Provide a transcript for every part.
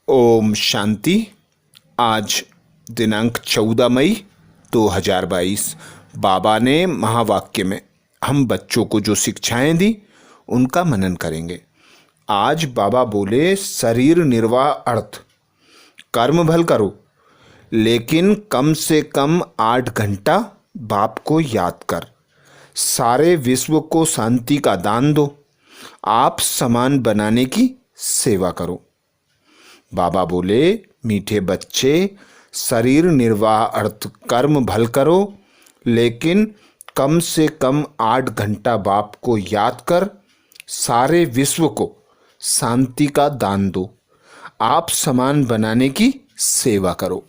ओम शांति। आज दिनांक 14 मई 2022 बाबा ने महावाक्य में हम बच्चों को जो शिक्षाएं दी उनका मनन करेंगे। आज बाबा बोले, शरीर निर्वाह अर्थ कर्म भल करो, लेकिन कम से कम 8 घंटा बाप को याद कर, सारे विश्व को शांति का दान दो, आप समान बनाने की सेवा करो। बाबा बोले, मीठे बच्चे, शरीर निर्वाह अर्थ कर्म भल करो, लेकिन कम से कम 8 घंटा बाप को याद कर, सारे विश्व को शांति का दान दो, आप समान बनाने की सेवा करो।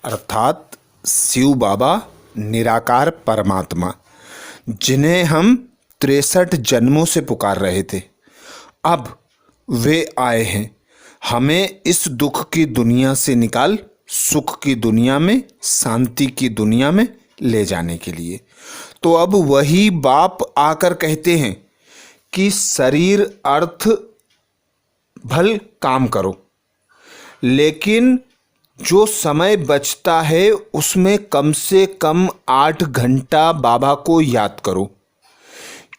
अर्थात शिव बाबा निराकार परमात्मा, जिन्हें हम 63 जन्मों से पुकार रहे थे, अब वे आए हैं हमें इस दुख की दुनिया से निकाल सुख की दुनिया में, शांति की दुनिया में ले जाने के लिए। तो अब वही बाप आकर कहते हैं कि शरीर अर्थ भल काम करो, लेकिन जो समय बचता है उसमें कम से कम 8 घंटा बाबा को याद करो,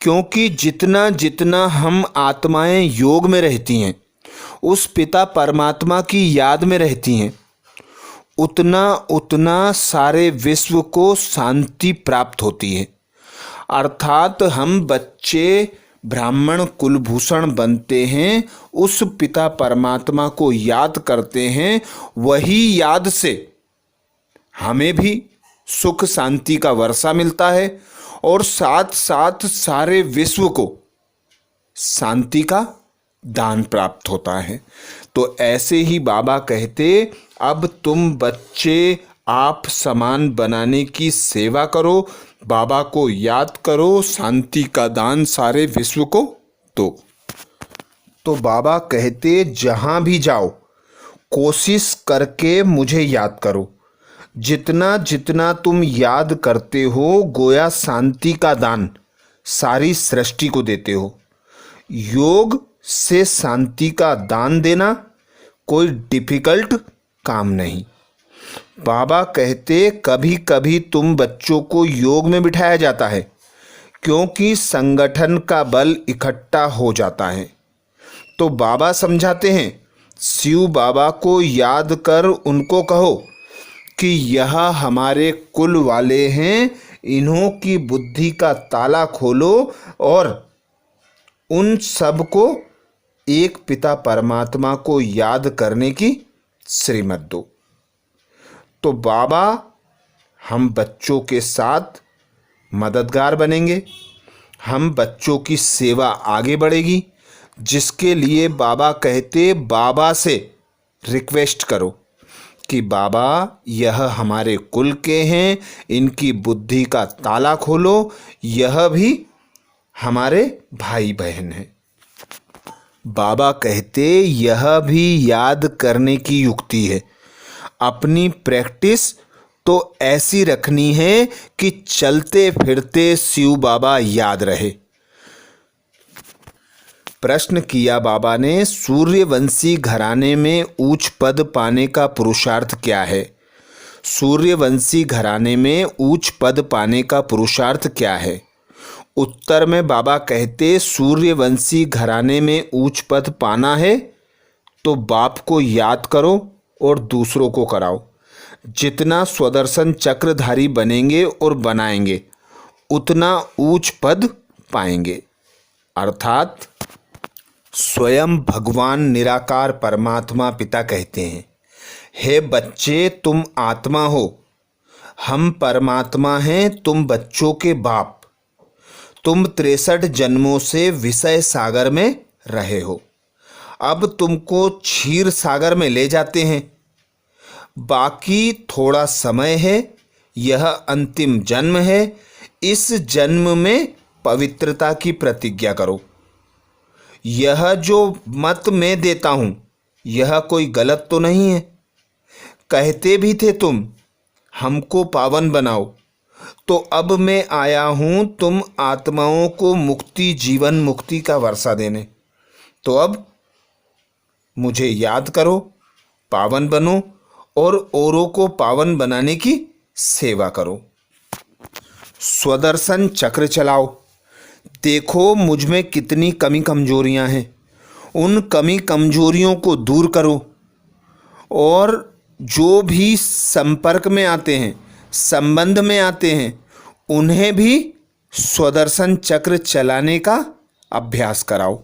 क्योंकि जितना जितना हम आत्माएं योग में रहती हैं, उस पिता परमात्मा की याद में रहती हैं, उतना उतना सारे विश्व को शांति प्राप्त होती है। अर्थात हम बच्चे ब्राह्मण कुलभूषण बनते हैं, उस पिता परमात्मा को याद करते हैं, वही याद से हमें भी सुख शांति का वर्षा मिलता है और साथ साथ सारे विश्व को शांति का दान प्राप्त होता है। तो ऐसे ही बाबा कहते, अब तुम बच्चे आप समान बनाने की सेवा करो, बाबा को याद करो, शांति का दान सारे विश्व को दो। तो बाबा कहते, जहाँ भी जाओ कोशिश करके मुझे याद करो, जितना जितना तुम याद करते हो गोया शांति का दान सारी सृष्टि को देते हो। योग से शांति का दान देना कोई डिफिकल्ट काम नहीं। बाबा कहते, कभी कभी तुम बच्चों को योग में बिठाया जाता है, क्योंकि संगठन का बल इकट्ठा हो जाता है। तो बाबा समझाते हैं, शिव बाबा को याद कर उनको कहो कि यह हमारे कुल वाले हैं, इन्हों की बुद्धि का ताला खोलो और उन सब को एक पिता परमात्मा को याद करने की श्रीमत दो। तो बाबा हम बच्चों के साथ मददगार बनेंगे, हम बच्चों की सेवा आगे बढ़ेगी, जिसके लिए बाबा कहते, बाबा से रिक्वेस्ट करो कि बाबा यह हमारे कुल के हैं, इनकी बुद्धि का ताला खोलो, यह भी हमारे भाई बहन हैं। बाबा कहते, यह भी याद करने की युक्ति है। अपनी प्रैक्टिस तो ऐसी रखनी है कि चलते फिरते शिव बाबा याद रहे। प्रश्न किया बाबा ने, सूर्यवंशी घराने में ऊंच पद पाने का पुरुषार्थ क्या है? सूर्यवंशी घराने में ऊंच पद पाने का पुरुषार्थ क्या है? उत्तर में बाबा कहते, सूर्यवंशी घराने में ऊंच पद पाना है तो बाप को याद करो और दूसरों को कराओ। जितना स्वदर्शन चक्रधारी बनेंगे और बनाएंगे, उतना ऊंच पद पाएंगे। अर्थात स्वयं भगवान निराकार परमात्मा पिता कहते हैं, हे बच्चे, तुम आत्मा हो, हम परमात्मा हैं, तुम बच्चों के बाप, तुम 63 जन्मों से विषय सागर में रहे हो, अब तुमको क्षीर सागर में ले जाते हैं। बाकी थोड़ा समय है, यह अंतिम जन्म है, इस जन्म में पवित्रता की प्रतिज्ञा करो। यह जो मत मैं देता हूँ, यह कोई गलत तो नहीं है। कहते भी थे तुम हमको पावन बनाओ, तो अब मैं आया हूँ तुम आत्माओं को मुक्ति, जीवन मुक्ति का वर्षा देने। तो अब मुझे याद करो, पावन बनो और औरों को पावन बनाने की सेवा करो। स्वदर्शन चक्र चलाओ। देखो मुझ में कितनी कमी कमजोरियां हैं, उन कमी कमजोरियों को दूर करो और जो भी संपर्क में आते हैं, संबंध में आते हैं, उन्हें भी स्वदर्शन चक्र चलाने का अभ्यास कराओ।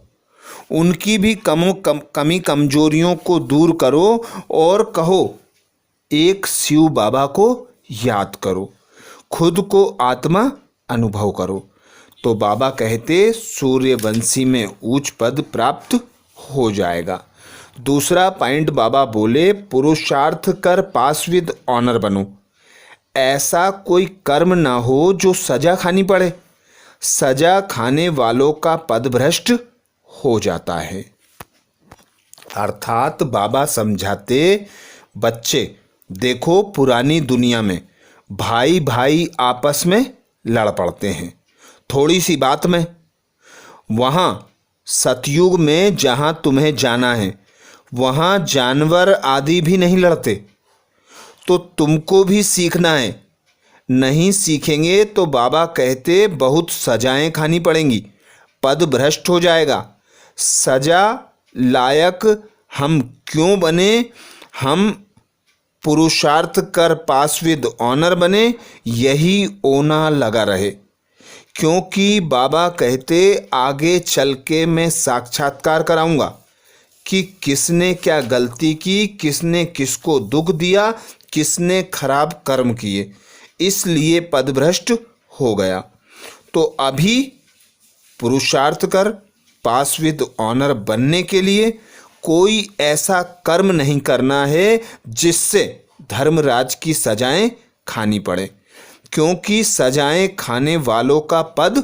उनकी भी कमी कमजोरियों को दूर करो और कहो एक शिव बाबा को याद करो, खुद को आत्मा अनुभव करो। तो बाबा कहते सूर्यवंशी में उच्च पद प्राप्त हो जाएगा। दूसरा पॉइंट बाबा बोले पुरुषार्थ कर पास विद ऑनर बनो। ऐसा कोई कर्म ना हो जो सजा खानी पड़े। सजा खाने वालों का पद भ्रष्ट हो जाता है। अर्थात बाबा समझाते बच्चे देखो पुरानी दुनिया में भाई भाई आपस में लड़ पड़ते हैं थोड़ी सी बात में। वहाँ सतयुग में जहाँ तुम्हें जाना है वहाँ जानवर आदि भी नहीं लड़ते। तो तुमको भी सीखना है, नहीं सीखेंगे तो बाबा कहते बहुत सजाएं खानी पड़ेंगी, पद भ्रष्ट हो जाएगा। सजा लायक हम क्यों बने? हम पुरुषार्थ कर पास विद ऑनर बने, यही ओना लगा रहे। क्योंकि बाबा कहते आगे चल के मैं साक्षात्कार कराऊंगा कि किसने क्या गलती की, किसने किसको दुख दिया, किसने खराब कर्म किए, इसलिए पदभ्रष्ट हो गया। तो अभी पुरुषार्थ कर पास विद ऑनर बनने के लिए कोई ऐसा कर्म नहीं करना है जिससे धर्मराज की सजाएं खानी पड़े, क्योंकि सजाएं खाने वालों का पद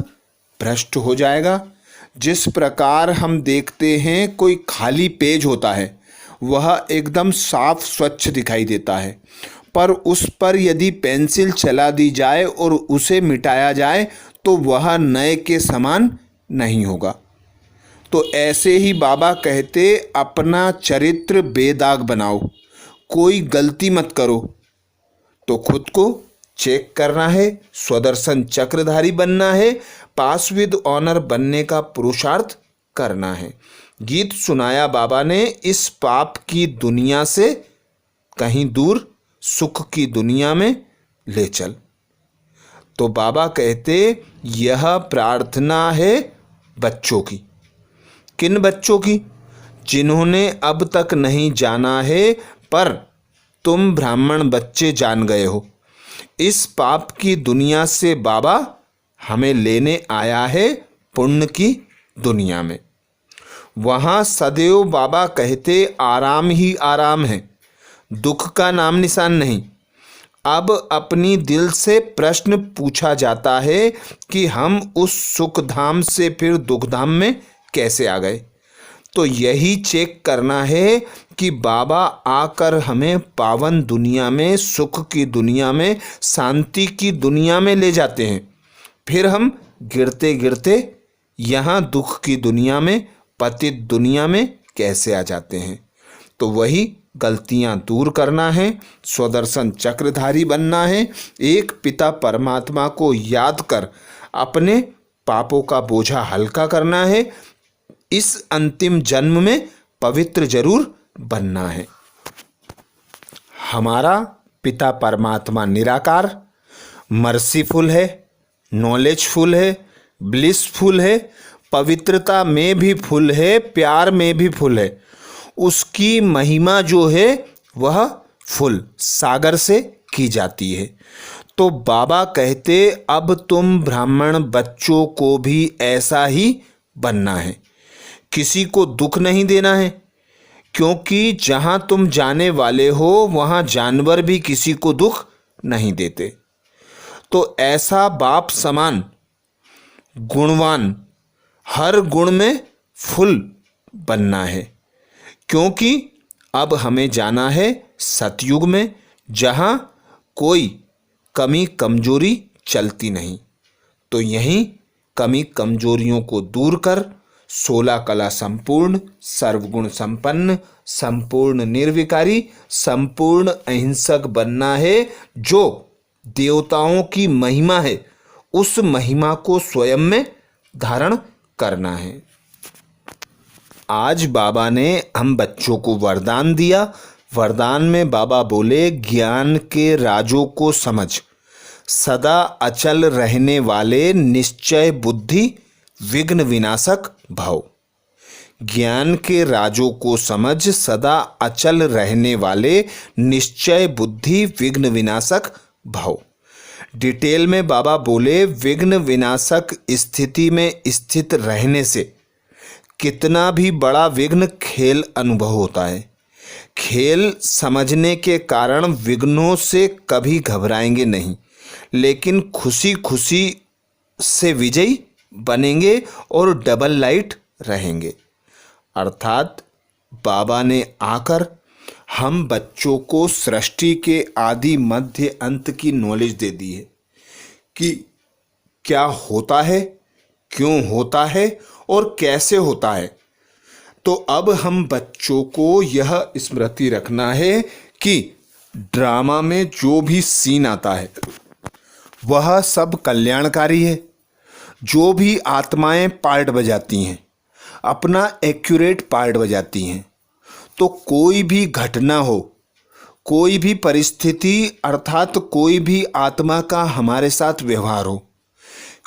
भ्रष्ट हो जाएगा। जिस प्रकार हम देखते हैं कोई खाली पेज होता है, वह एकदम साफ स्वच्छ दिखाई देता है, पर उस पर यदि पेंसिल चला दी जाए और उसे मिटाया जाए तो वह नए के समान नहीं होगा। तो ऐसे ही बाबा कहते अपना चरित्र बेदाग बनाओ, कोई गलती मत करो। तो खुद को चेक करना है, स्वदर्शन चक्रधारी बनना है, पास विद ऑनर बनने का पुरुषार्थ करना है। गीत सुनाया बाबा ने, इस पाप की दुनिया से कहीं दूर सुख की दुनिया में ले चल। तो बाबा कहते यह प्रार्थना है बच्चों की। किन बच्चों की? जिन्होंने अब तक नहीं जाना है, पर तुम ब्राह्मण बच्चे जान गए हो। इस पाप की दुनिया से बाबा हमें लेने आया है पुण्य की दुनिया में। वहाँ सदैव बाबा कहते आराम ही आराम है, दुख का नाम निशान नहीं। अब अपनी दिल से प्रश्न पूछा जाता है कि हम उस सुख धाम से फिर दुख धाम में कैसे आ गए। तो यही चेक करना है कि बाबा आकर हमें पावन दुनिया में, सुख की दुनिया में, शांति की दुनिया में ले जाते हैं, फिर हम गिरते गिरते यहाँ दुख की दुनिया में, पतित दुनिया में कैसे आ जाते हैं। तो वही गलतियाँ दूर करना है, स्वदर्शन चक्रधारी बनना है, एक पिता परमात्मा को याद कर अपने पापों का बोझा हल्का करना है, इस अंतिम जन्म में पवित्र जरूर बनना है। हमारा पिता परमात्मा निराकार, मर्सीफुल है, नॉलेजफुल है, ब्लिसफुल है, पवित्रता में भी फुल है, प्यार में भी फुल है। उसकी महिमा जो है वह फुल सागर से की जाती है। तो बाबा कहते अब तुम ब्राह्मण बच्चों को भी ऐसा ही बनना है, किसी को दुख नहीं देना है, क्योंकि जहाँ तुम जाने वाले हो वहाँ जानवर भी किसी को दुख नहीं देते। तो ऐसा बाप समान गुणवान, हर गुण में फुल बनना है, क्योंकि अब हमें जाना है सतयुग में, जहाँ कोई कमी कमजोरी चलती नहीं। तो यहीं कमी कमजोरियों को दूर कर 16 कला संपूर्ण, सर्वगुण संपन्न, संपूर्ण निर्विकारी, संपूर्ण अहिंसक बनना है। जो देवताओं की महिमा है उस महिमा को स्वयं में धारण करना है। आज बाबा ने हम बच्चों को वरदान दिया। वरदान में बाबा बोले, ज्ञान के राजों को समझ, सदा अचल रहने वाले निश्चय बुद्धि, विघ्न विनाशक भव। ज्ञान के राजों को समझ, सदा अचल रहने वाले निश्चय बुद्धि, विघ्न विनाशक भव। डिटेल में बाबा बोले, विघ्न विनाशक स्थिति में स्थित रहने से कितना भी बड़ा विघ्न खेल अनुभव होता है। खेल समझने के कारण विघ्नों से कभी घबराएंगे नहीं, लेकिन खुशी खुशी से विजयी बनेंगे और डबल लाइट रहेंगे। अर्थात बाबा ने आकर हम बच्चों को सृष्टि के आदि मध्य अंत की नॉलेज दे दी है कि क्या होता है, क्यों होता है और कैसे होता है। तो अब हम बच्चों को यह स्मृति रखना है कि ड्रामा में जो भी सीन आता है वह सब कल्याणकारी है। जो भी आत्माएं पार्ट बजाती हैं, अपना एक्यूरेट पार्ट बजाती हैं। तो कोई भी घटना हो, कोई भी परिस्थिति, अर्थात कोई भी आत्मा का हमारे साथ व्यवहार हो,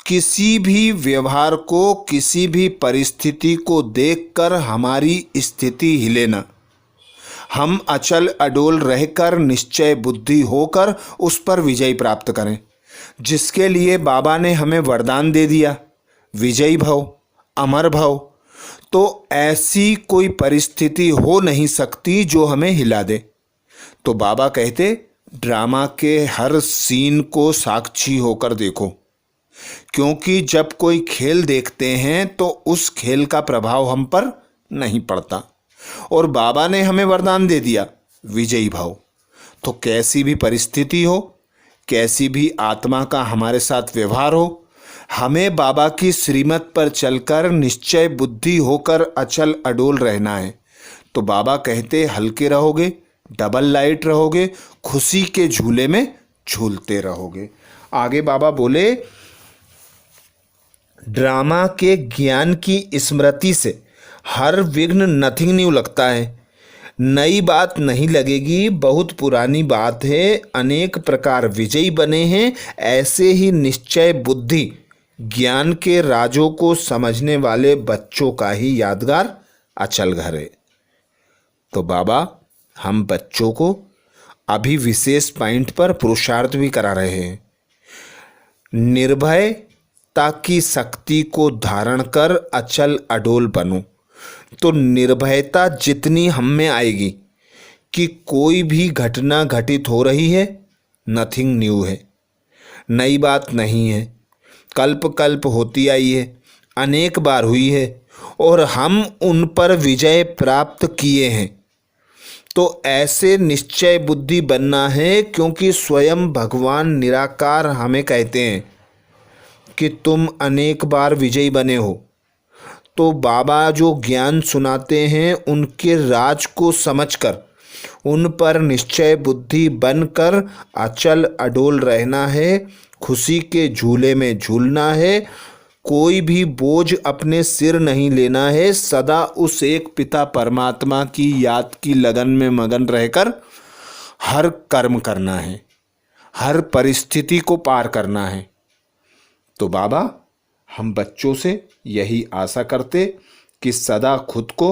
किसी भी व्यवहार को, किसी भी परिस्थिति को देखकर हमारी स्थिति हिले ना। हम अचल अडोल रहकर निश्चय बुद्धि होकर उस पर विजय प्राप्त करें, जिसके लिए बाबा ने हमें वरदान दे दिया, विजयी भव, अमर भव। तो ऐसी कोई परिस्थिति हो नहीं सकती जो हमें हिला दे। तो बाबा कहते, ड्रामा के हर सीन को साक्षी होकर देखो, क्योंकि जब कोई खेल देखते हैं तो उस खेल का प्रभाव हम पर नहीं पड़ता। और बाबा ने हमें वरदान दे दिया, विजयी भव। तो कैसी भी परिस्थिति हो, कैसी भी आत्मा का हमारे साथ व्यवहार हो, हमें बाबा की श्रीमत पर चलकर निश्चय बुद्धि होकर अचल अडोल रहना है। तो बाबा कहते, हल्के रहोगे, डबल लाइट रहोगे, खुशी के झूले में झूलते रहोगे। आगे बाबा बोले, ड्रामा के ज्ञान की स्मृति से हर विघ्न नथिंग न्यू लगता है। नई बात नहीं लगेगी, बहुत पुरानी बात है। अनेक प्रकार विजयी बने हैं, ऐसे ही निश्चय बुद्धि ज्ञान के राजों को समझने वाले बच्चों का ही यादगार अचल घर है। तो बाबा हम बच्चों को अभी विशेष पॉइंट पर पुरुषार्थ भी करा रहे हैं। निर्भयता की शक्ति को धारण कर अचल अडोल बनो। तो निर्भयता जितनी हम में आएगी कि कोई भी घटना घटित हो रही है, नथिंग न्यू है, नई बात नहीं है, कल्प कल्प होती आई है, अनेक बार हुई है और हम उन पर विजय प्राप्त किए हैं। तो ऐसे निश्चय बुद्धि बनना है, क्योंकि स्वयं भगवान निराकार हमें कहते हैं कि तुम अनेक बार विजयी बने हो। तो बाबा जो ज्ञान सुनाते हैं उनके राज को समझकर उन पर निश्चय बुद्धि बनकर अचल अडोल रहना है, खुशी के झूले में झूलना है, कोई भी बोझ अपने सिर नहीं लेना है, सदा उस एक पिता परमात्मा की याद की लगन में मगन रहकर हर कर्म करना है, हर परिस्थिति को पार करना है। तो बाबा हम बच्चों से यही आशा करते कि सदा खुद को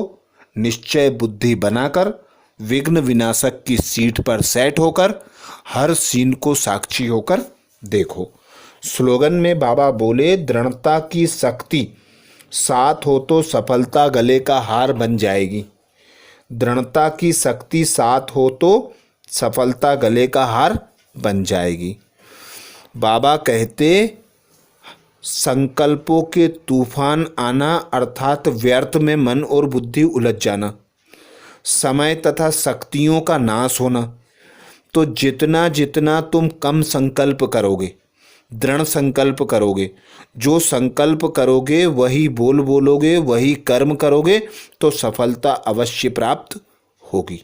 निश्चय बुद्धि बनाकर विघ्न विनाशक की सीट पर सेट होकर हर सीन को साक्षी होकर देखो। स्लोगन में बाबा बोले, दृढ़ता की शक्ति साथ हो तो सफलता गले का हार बन जाएगी। दृढ़ता की शक्ति साथ हो तो सफलता गले का हार बन जाएगी। बाबा कहते, संकल्पों के तूफान आना अर्थात व्यर्थ में मन और बुद्धि उलझ जाना, समय तथा शक्तियों का नाश होना। तो जितना जितना तुम कम संकल्प करोगे, दृढ़ संकल्प करोगे, जो संकल्प करोगे वही बोलोगे, वही कर्म करोगे तो सफलता अवश्य प्राप्त होगी।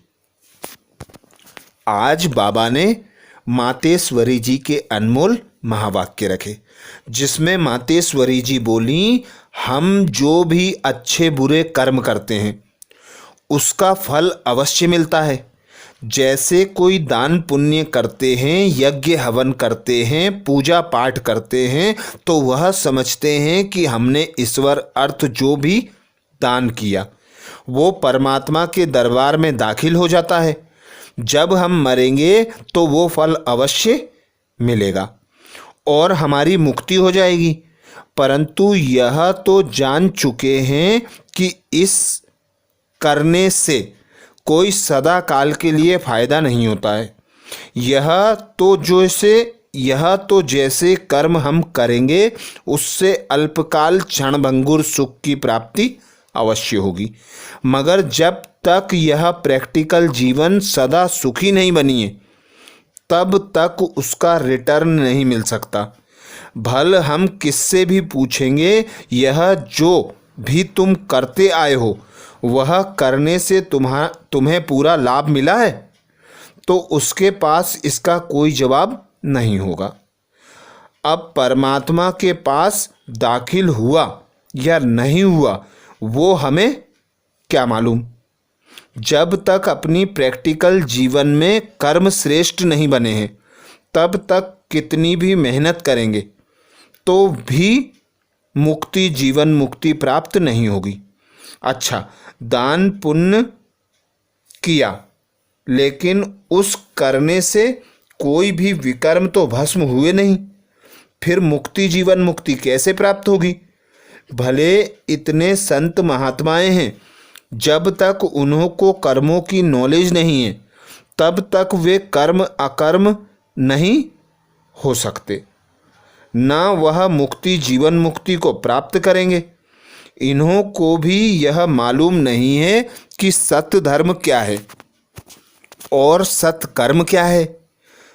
आज बाबा ने मातेश्वरी जी के अनमोल महावाक्य रखे, जिसमें मातेश्वरी जी बोली, हम जो भी अच्छे बुरे कर्म करते हैं उसका फल अवश्य मिलता है। जैसे कोई दान पुण्य करते हैं, यज्ञ हवन करते हैं, पूजा पाठ करते हैं, तो वह समझते हैं कि हमने ईश्वर अर्थ जो भी दान किया वो परमात्मा के दरबार में दाखिल हो जाता है। जब हम मरेंगे तो वो फल अवश्य मिलेगा और हमारी मुक्ति हो जाएगी। परंतु यह तो जान चुके हैं कि इस करने से कोई सदा काल के लिए फायदा नहीं होता है। यह तो जैसे कर्म हम करेंगे उससे अल्पकाल क्षणभंगुर सुख की प्राप्ति अवश्य होगी, मगर जब तक यह प्रैक्टिकल जीवन सदा सुखी नहीं बनी है तब तक उसका रिटर्न नहीं मिल सकता। भल हम किससे भी पूछेंगे, यह जो भी तुम करते आए हो वह करने से तुम्हें पूरा लाभ मिला है, तो उसके पास इसका कोई जवाब नहीं होगा। अब परमात्मा के पास दाखिल हुआ या नहीं हुआ वो हमें क्या मालूम। जब तक अपनी प्रैक्टिकल जीवन में कर्म श्रेष्ठ नहीं बने हैं तब तक कितनी भी मेहनत करेंगे तो भी जीवन मुक्ति प्राप्त नहीं होगी। अच्छा, दान पुण्य किया लेकिन उस करने से कोई भी विकर्म तो भस्म हुए नहीं, फिर जीवन मुक्ति कैसे प्राप्त होगी। भले इतने संत महात्माएं हैं, जब तक उन्हों को कर्मों की नॉलेज नहीं है तब तक वे कर्म अकर्म नहीं हो सकते, ना वह जीवन मुक्ति को प्राप्त करेंगे। इन्हों को भी यह मालूम नहीं है कि सत्य धर्म क्या है और सत्य कर्म क्या है।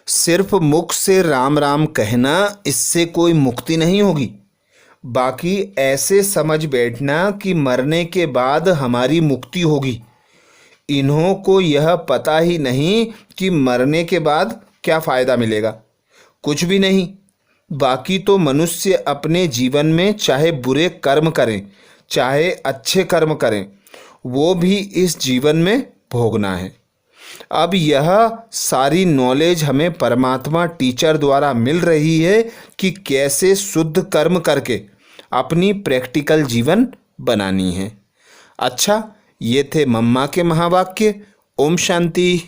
सिर्फ मुख से राम राम कहना, इससे कोई मुक्ति नहीं होगी। बाकी ऐसे समझ बैठना कि मरने के बाद हमारी मुक्ति होगी। इन्हों को यह पता ही नहीं कि मरने के बाद क्या फ़ायदा मिलेगा, कुछ भी नहीं। बाकी तो मनुष्य अपने जीवन में चाहे बुरे कर्म करें चाहे अच्छे कर्म करें, वो भी इस जीवन में भोगना है। अब यह सारी नॉलेज हमें परमात्मा टीचर द्वारा मिल रही है कि कैसे शुद्ध कर्म करके अपनी प्रैक्टिकल जीवन बनानी है। अच्छा, ये थे मम्मा के महावाक्य। ओम शांति।